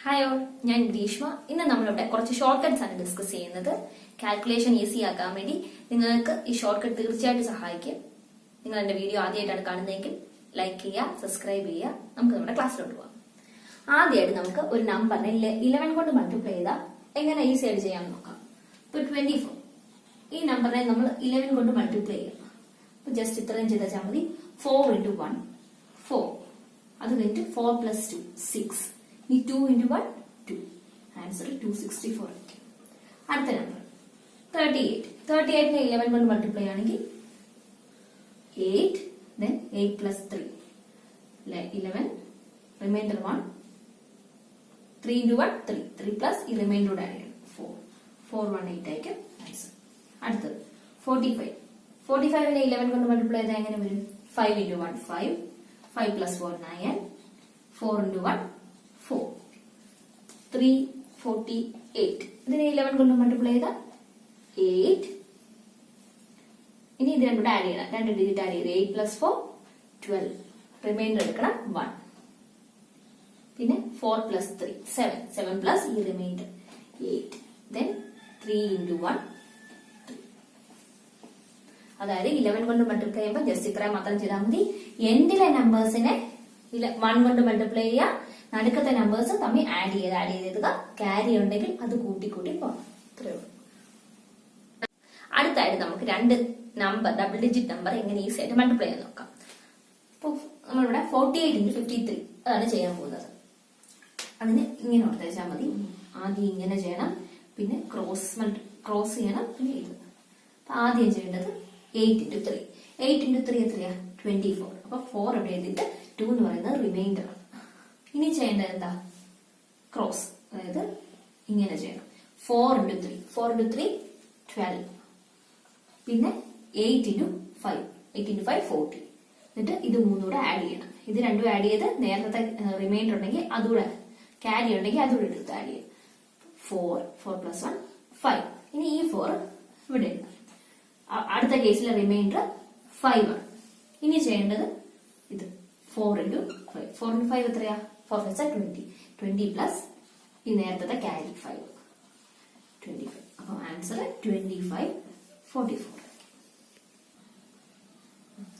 Hi all, ഞാൻ ഗ്രീഷ്മ. ഇന്ന് നമ്മളിവിടെ കുറച്ച് ഷോർട്ട് കട്ട്സ് ആണ് ഡിസ്കസ് ചെയ്യുന്നത്. കാൽക്കുലേഷൻ ഈസി ആക്കാൻ വേണ്ടി നിങ്ങൾക്ക് ഈ ഷോർട്ട് കട്ട് തീർച്ചയായിട്ടും സഹായിക്കും. നിങ്ങൾ എന്റെ വീഡിയോ ആദ്യമായിട്ടാണ് കാണുന്നതെങ്കിൽ ലൈക്ക് ചെയ്യുക, സബ്സ്ക്രൈബ് ചെയ്യുക. നമുക്ക് നമ്മുടെ ക്ലാസ്സിലോട്ട് പോകാം. ആദ്യമായിട്ട് നമുക്ക് ഒരു നമ്പറിനെ 11 കൊണ്ട് മൾട്ടിപ്ലൈ ചെയ്താൽ എങ്ങനെ ഈസി ആയിട്ട് ചെയ്യാമെന്ന് നോക്കാം. ഇപ്പൊ 24 ഈ നമ്പറിനെ നമ്മൾ 11 കൊണ്ട് മൾട്ടിപ്ലൈ ചെയ്യാം. അപ്പൊ ജസ്റ്റ് ഇത്രയും ചെയ്താൽ മതി. 4 into 1 4, അത് കഴിഞ്ഞിട്ട് 4 plus 2 6. ഇനി 2 into 1 2. ആൻസർ 264 ആയിരിക്കും. അടുത്ത നമ്പർ 38. 38നെ 11 കൊണ്ട് മൾട്ടിപ്ലൈ ആണെങ്കിൽ 8, then 8 plus 3 11, remainder 1, 3 into 1 3, 3 plus ഈ remainder ആഡ് ചെയ്യണം 4, 418 ആയിരിക്കും ആൻസർ. അടുത്തത് 45. 45നെ 11 കൊണ്ട് മൾട്ടിപ്ലൈ ചെയ്താൽ എങ്ങനെ വരും? 5 into 1 5, 5 plus 4 9, 4 into 1 4, 348. ഇതിനെ 11 കൊണ്ട് മൾട്ടിപ്ലൈ ചെയ്താൽ 8. ഇനി ഇത് രണ്ടും ആഡ് ചെയ്യണം, 2 ഡിജിറ്റ് ആഡ് ചെയ്ത് 8 plus 4 12, റിമൈൻഡർ എടുക്കണം 1. പിന്നെ 4 plus 3 7, 7 plus ഈ റിമൈൻഡർ 8, then 3 into 1 3. അതായത് 11 കൊണ്ട് മൾട്ടിപ്ലൈ ചെയ്യുമ്പോൾ ജസ്റ്റ് ഇത്രയും മാത്രം ചെയ്താൽ മതി. എൻഡിലെ നമ്പേഴ്സിനെ 1 കൊണ്ട് മൾട്ടിപ്ലൈ ചെയ്യുക, നടുക്കത്തെ നമ്പേഴ്സ് തമ്മിൽ ആഡ് ചെയ്ത് ക്യാരി ഉണ്ടെങ്കിൽ അത് കൂട്ടി പോകണം. ഇത്രയേ ഉള്ളൂ. അടുത്തായിട്ട് നമുക്ക് രണ്ട് നമ്പർ, ഡബിൾ ഡിജിറ്റ് നമ്പർ എങ്ങനെ ഈസി ആയിട്ട് മൾട്ടിപ്ലൈ ചെയ്യാൻ നോക്കാം. ഇപ്പൊ നമ്മളിവിടെ 48 into 53 അതാണ് ചെയ്യാൻ പോകുന്നത്. അതിന് ഇങ്ങനെ ഓർത്താൽ മതി. ആദ്യം ഇങ്ങനെ ചെയ്യണം, പിന്നെ ക്രോസ് ചെയ്യണം, പിന്നെ ഇത്. അപ്പൊ ആദ്യം ചെയ്യേണ്ടത് 8 into 3. 8 into 3 എത്രയാ? 24. അപ്പൊ 4 എവിടെ എഴുതിയിട്ട് 2 എന്ന് പറയുന്നത് റിമൈൻഡർ ആണ്. ഇനി ചെയ്യേണ്ടത് എന്താ? ക്രോസ്, അതായത് ഇങ്ങനെ ചെയ്യണം. 4 into 3, 4 into 3 12, പിന്നെ 8 into 5, 8 into 5 40. എന്നിട്ട് ഇത് മൂന്നുകൂടെ ആഡ് ചെയ്യണം. ഇത് രണ്ടും ആഡ് ചെയ്ത് നേരത്തെ റിമൈൻഡർ ഉണ്ടെങ്കിൽ അതുകൂടെ, ക്യാരി ഉണ്ടെങ്കിൽ അതുകൂടെ എടുത്ത് ആഡ് ചെയ്യും. 4 plus 1 5. ഇനി ഈ 4 ഇവിടെ ഉണ്ട്. അടുത്ത കേസിലെ റിമൈൻഡർ 5 ആണ്. ഇനി ചെയ്യേണ്ടത് ഇത് 4 into 5. 4 into 5 എത്രയാ? 4 plus 20. 20 പ്ലസ് ഈ നേരത്തെ ക്യാരി 5, 25. അപ്പൊ ആൻസർ 25 44.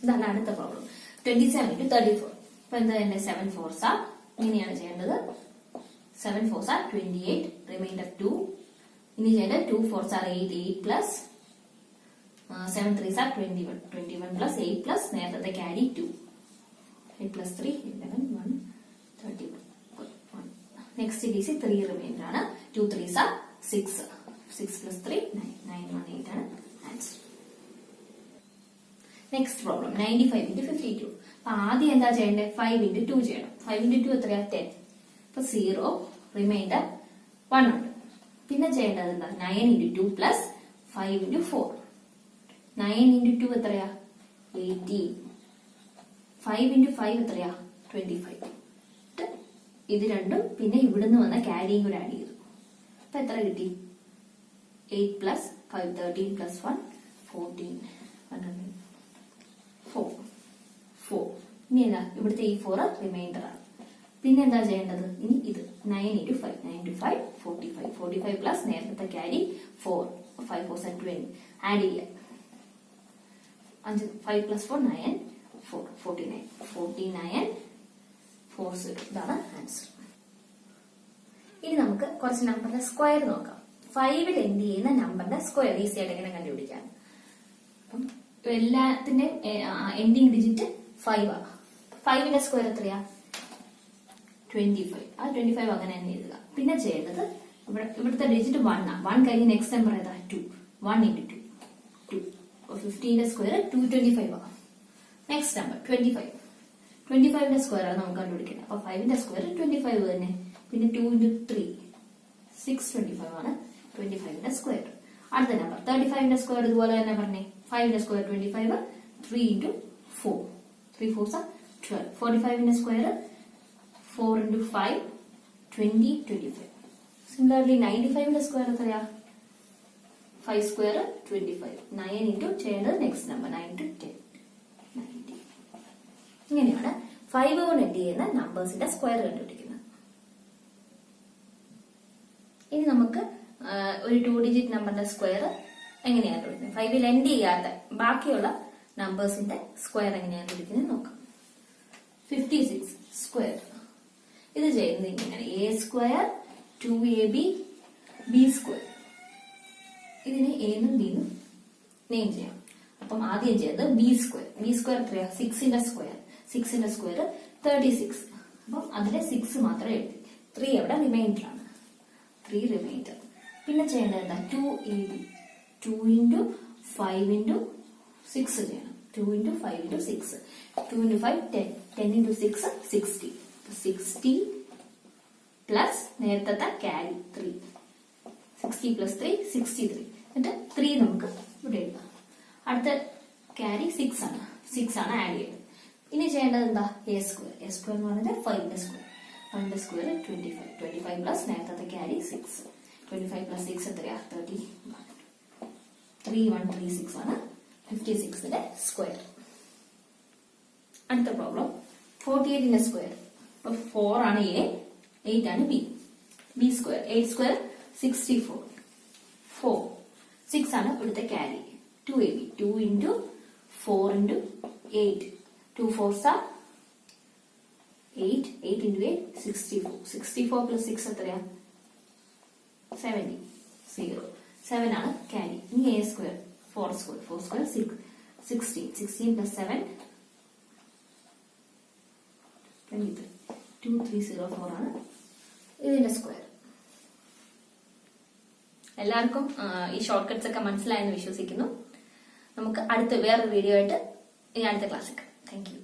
ഇതാണ് അടുത്ത പ്രോബ്ലം. 27 into 34. അപ്പൊ എന്താ ചെയ്യേണ്ടത്? 7 4s are ഇങ്ങനെയാണ് ചെയ്യേണ്ടത്. 7 4s are 28, റിമൈൻഡർ 2. ഇനി ചെയ്യേണ്ടത് 2 4s are 8, 8 plus 7 3s are 21, 21 plus 8 plus നേരത്തെ carry 2, 8 plus 3 11, 1 31. Next case 3 remainder ആണ്. 2 3s are 6, 6 plus 3 9, 9 1 8 ആണ് ആൻസർ. Next problem 95 into 52. അപ്പൊ ആദ്യം എന്താ ചെയ്യേണ്ടത്? 5 into 2 ചെയ്യണം. 5 into 2 എത്രയാ? 10. അപ്പൊ 0, റിമൈൻഡർ 1 ഉണ്ട്. പിന്നെ ചെയ്യേണ്ടത് എന്താ? 9 into 2 പ്ലസ് 5 into 4. 9 into 2 എത്രയാ? 18. 5 into 5 എത്രയാ? 25. ഇത് രണ്ടും പിന്നെ ഇവിടുന്ന് വന്ന ക്യാരിയും കൂടെ ആഡ് ചെയ്തു. അപ്പൊ എത്ര കിട്ടി? 8 plus 5 13 plus 1 14, 4. ഇനി എന്താ? ഇവിടുത്തെ ഈ 4 റിമൈൻഡർ ആണ്. പിന്നെ എന്താ ചെയ്യേണ്ടത്? ഇനി ഇത് 9 into 5, 9 into 5 45, 45 പ്ലസ് നേരത്തെ ക്യാരി 4, 5 4 20 ആഡ് ചെയ്യാം. 5 plus 4 9, 4 49, 49 4 0. ഇതാണ് ആൻസർ. ഇനി നമുക്ക് കുറച്ച് നമ്പറിന്റെ സ്ക്വയർ നോക്കാം. 5ൽ എൻഡ് ചെയ്യുന്ന നമ്പറിന്റെ സ്ക്വയർ ഈസി ആയിട്ട് എങ്ങനെ കണ്ടുപിടിക്കാം? അപ്പം എല്ലാത്തിന്റെ എൻഡിങ് ഡിജിറ്റ് 5 ആണ്. 5ന്റെ സ്ക്വയർ എത്രയാ? 25. ആ 25 അങ്ങനെ തന്നെ എഴുതുക. പിന്നെ ചെയ്യേണ്ടത് ഇവിടുത്തെ ഡിജിറ്റ് 1 ആണ്. 1 കഴിഞ്ഞ് നെക്സ്റ്റ് നമ്പർ ഏതാ? 2. 1 into 2 2. 15ന്റെ സ്ക്വയർ 225 ആണ്. Next number 25. 25ന്റെ സ്ക്വയർ ആണ് നമുക്ക് കണ്ടുപിടിക്കുന്നത്. അപ്പൊ 5ന്റെ സ്ക്വയർ 25 തന്നെ. പിന്നെ 2 into 3 625 ആണ് 25ന്റെ സ്ക്വയർ. അടുത്ത നമ്പർ 35ന്റെ സ്ക്വയർ ഇതുപോലെ തന്നെ പറഞ്ഞേ. 5ന്റെ സ്ക്വയർ 25, 3 into 4, 3 4s are 12. 45ന്റെ സ്ക്വയർ 4 into 5 20, 25. സിമിലർലി 95ന്റെ സ്ക്വയർ എത്രയാ? 5 സ്ക്വയർ 25. 9 into ചെയ്യേണ്ടത് നെക്സ്റ്റ് നമ്പർ 9 to 10 90. ഇങ്ങനെയാണ് 5 കൊണ്ട് എൻഡ് ചെയ്യുന്ന നമ്പേഴ്സിന്റെ സ്ക്വയർ കണ്ടുപിടിക്കുന്നത്. ഇനി നമുക്ക് ഒരു 2 ഡിജിറ്റ് നമ്പറിന്റെ സ്ക്വയർ എങ്ങനെയാണ് കണ്ടുപിടിക്കുന്നത്? 5ൽ എൻഡ് ചെയ്യാത്ത ബാക്കിയുള്ള നമ്പേഴ്സിന്റെ സ്ക്വയർ എങ്ങനെയാണ് കണ്ടുപിടിക്കുന്നത് നോക്കാം. 56 സ്ക്വയർ. ഇത് ചെയ്യുന്നത് ഇങ്ങനെയാണ്: A square 2ab B square. ഇതിന് എന്നും ബിന്നും നെയിം ചെയ്യാം. അപ്പം ആദ്യം ചെയ്തത് ബി സ്ക്വയർ. ബി സ്ക്വയർ എത്രയാ? 6ന്റെ സ്ക്വയർ. 6ന്റെ സ്ക്വയർ 36. അപ്പം അതിലെ 6 മാത്രം എഴുതി. 3 അവിടെ റിമൈൻഡർ ആണ്. 3 റിമൈൻഡർ. പിന്നെ ചെയ്യേണ്ടത് എന്താ? 2ab. 2 into 5 into 6 ചെയ്യണം. 2 into 5 into 6. 2 into 5 10. 10 into 6 60. 60 plus നേരത്തെ ക്യാരി 3. 60 പ്ലസ് 3 63. എന്നിട്ട് 3 നമുക്ക് ഇവിടെ എഴുതാം. അടുത്ത ക്യാരി 6 ആണ്. 6 ആണ് ആഡ് ചെയ്തത്. ഇനി ചെയ്യേണ്ടത് എന്താ? A square. എ സ്ക്വയർ എന്ന് പറയുന്നത് 5ന്റെ സ്ക്വയർ. 5ന്റെ സ്ക്വയർ 25. 25 പ്ലസ് നേരത്തെ ക്യാരി 6. 25 പ്ലസ് 6 എത്രയാ? 31. 3136 ആണ് 56ന്റെ സ്ക്വയർ. അടുത്ത പ്രോബ്ലം 48ന്റെ സ്ക്വയർ. 4 ആണ് എ, 8 ആണ് ബി. B square 8 square 64. 4 6 ആണ് ഇവിടുത്തെ carry. 2ab. 2 into 4 into 8. 2 4s are 8. 8 into 8 64. 64 plus 6 എത്രയാ? 70. 0. 7 ആണ് ക്യാരി. ഇനി A square 4 square. 4 square 16. 16 plus 7 23. 2304 ആണ് ഇതിന്റെ സ്ക്വയർ. എല്ലാവർക്കും ഈ ഷോർട്ട് കട്ട്സ് ഒക്കെ മനസ്സിലായെന്ന് വിശ്വസിക്കുന്നു. നമുക്ക് അടുത്ത വേറൊരു വീഡിയോ ആയിട്ട് ഇനി അടുത്ത ക്ലാസ്സിൽ. Thank you.